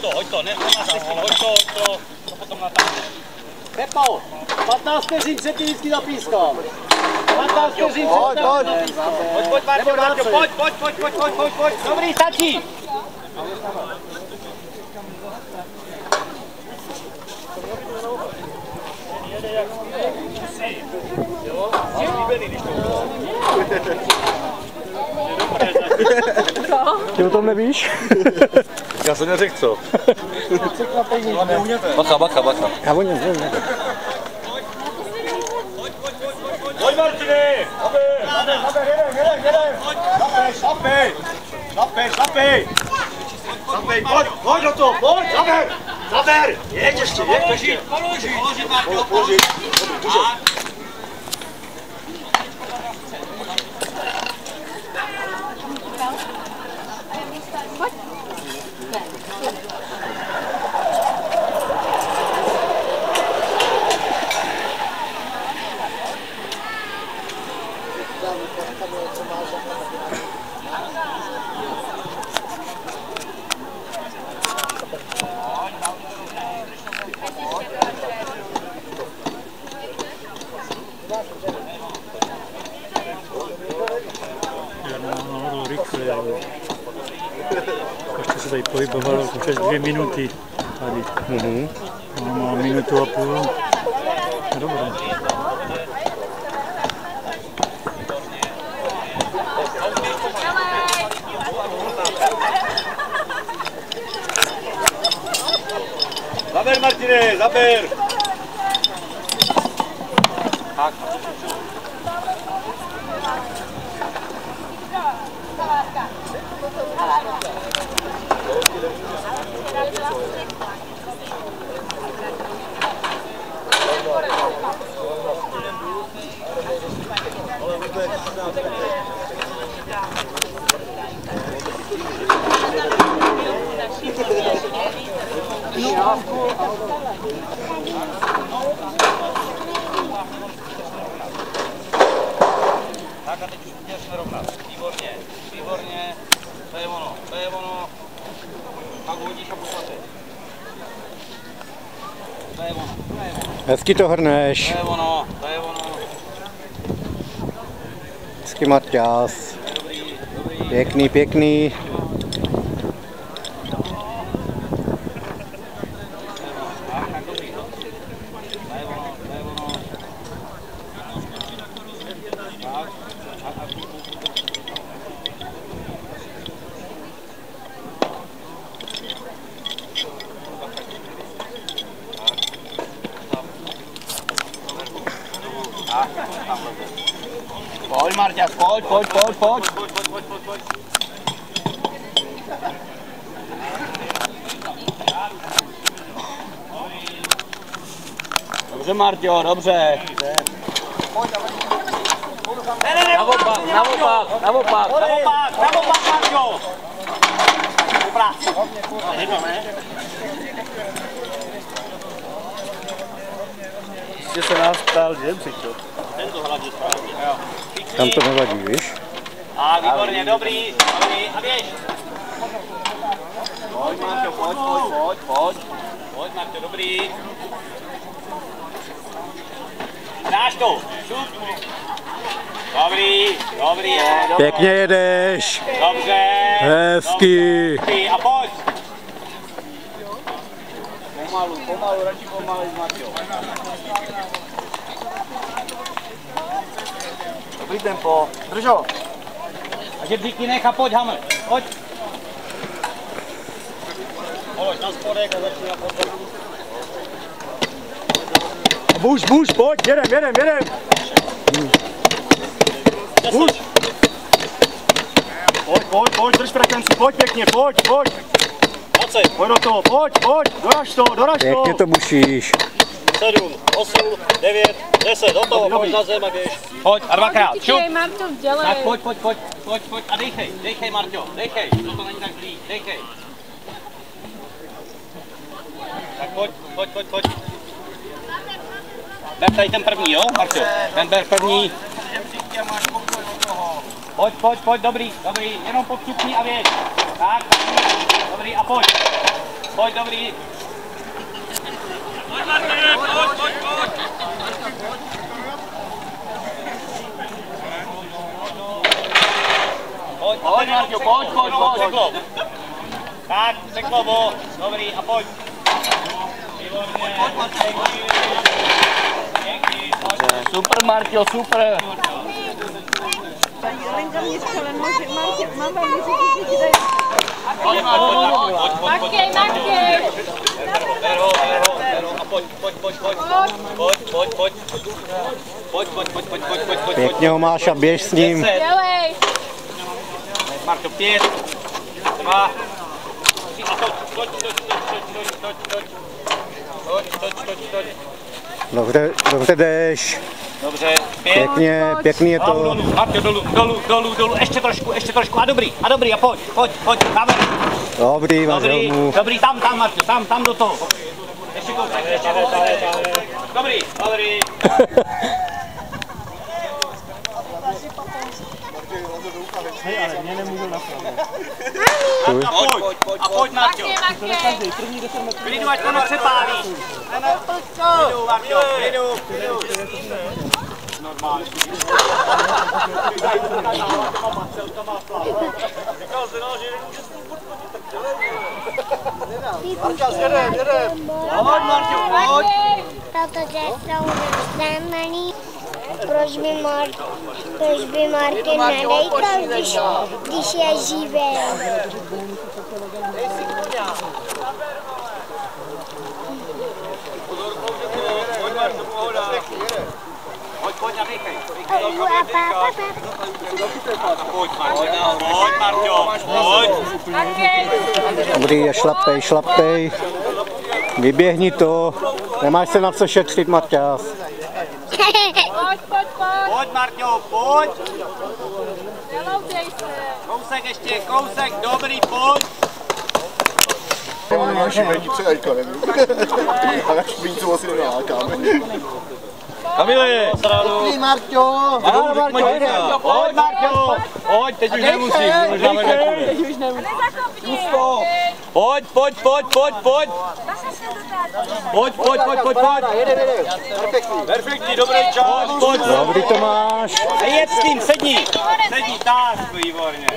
hoď to, nemáš si s tím, hoď to potom natáhne. Pepo, 15 vteřin předtím vždycky zapískal. 15 vteřin předtím zapískal. Pojď, Marťo, pojď. Dobrý, stačí. Ty o tom nevíš? Já jsem neřekl co. Bacha. Já o něm nevím. Pojď, Martine! Zapej, pojď do toho, pojď, zaber! Jeď ještě, jeď, položit, Marťo, položit. Ještě se tady pohybovalo přes 2 minuty tady. Má minutu a půl. Dobré. Zaber, Martine, zaber! Tak. Tak a teď už budeš narovnat. Výborně. To je ono. Pak hodíš a poslatej. To je ono. Hezky to hrneš. To je ono. Hezky, Marťás. Pěkný. Pojď, Marťas, pojď. Dobře, Marťo, dobře. Ne, naopak, Marťo. Ještě se nás ptal, že přišel. Tento hlavně správně. Tam to nevadí, víš? A výborně, dobrý. A běž. Pojď, Marťo, pojď. Pojď, Marťo, dobrý. Dáš to. Šup. Dobrý. Pěkně jedeš. Dobře. Hezky. A pojď. Pomalu, radši pomalu, Marťo. Dobrý tempo. Držo. A žebříky nech a pojď, Hammer. Pojď. Polož na spodek a začni na podporu. Buš, pojď, jedem. Buš. Pojď, drž frekvenci, pojď pěkně, pojď. 20. Pojď do toho, pojď, doraž to. Pěkně to bušíš. 7, 8, 9, 10, do toho, pojď na zem a běž. Pojď a dvakrát, šup. Tak pojď a dejchej, Marťo, dejchej, to není tak zlý, dejchej. Tak pojď. Ber tady ten první, jo, Marťo? Ten ber první. Pojď, dobrý, jenom podstupní a věď. Tak, dobrý a pojď. Pojď, dobrý. Pojď, Martin, pojď. Pojď, Marťo, pojď. Tak, překlobo, dobrý, a pojď. Výborně. Super, Marťo, super. Lenka mě říkala, mám vám říct, že ti dají. Pojď. Matěj. Ber ho, a pojď. Pojď. Pěkně ho máš a běž s ním. Dělej. Marto, 5, 2, 3 a pojď. Dobře jdeš. Dobře, 5. Pěkný je to. Marto, dolů, ještě trošku a dobrý, a pojď, dáme. Dobrý, Vazelmu. Dobrý, tam, Marto, tam do toho. Ještě kousek. Dobrý. Hej, ale mě nemůžu napravit. A pojď, Marto. Klidu, ať to nepřepálí. Klidu, Marto, klidu. Normálně. Pojď, Marto, pojď. Protože jsou rozdámaný, proč by Martin nedejkal, když je živý. Pojď a dýchej. Pojď, Marťo, pojď. Dobrý, šlapej. Vyběhni to. Nemáš se na co šetřit, Marťas. Pojď, Marťo, pojď. Neloudej se. Kousek, dobrý, pojď. Šibení předajka, nevím. A jak špíncu asi nenákáme. Kamile! Dobrý, Marťo. Pojď, Marťo. Pojď, teď už nemusím. Pojď. Perfektní, dobrý čas. Pojď. Dobrý to máš. Jedz s tím, sedni, tak, výborně.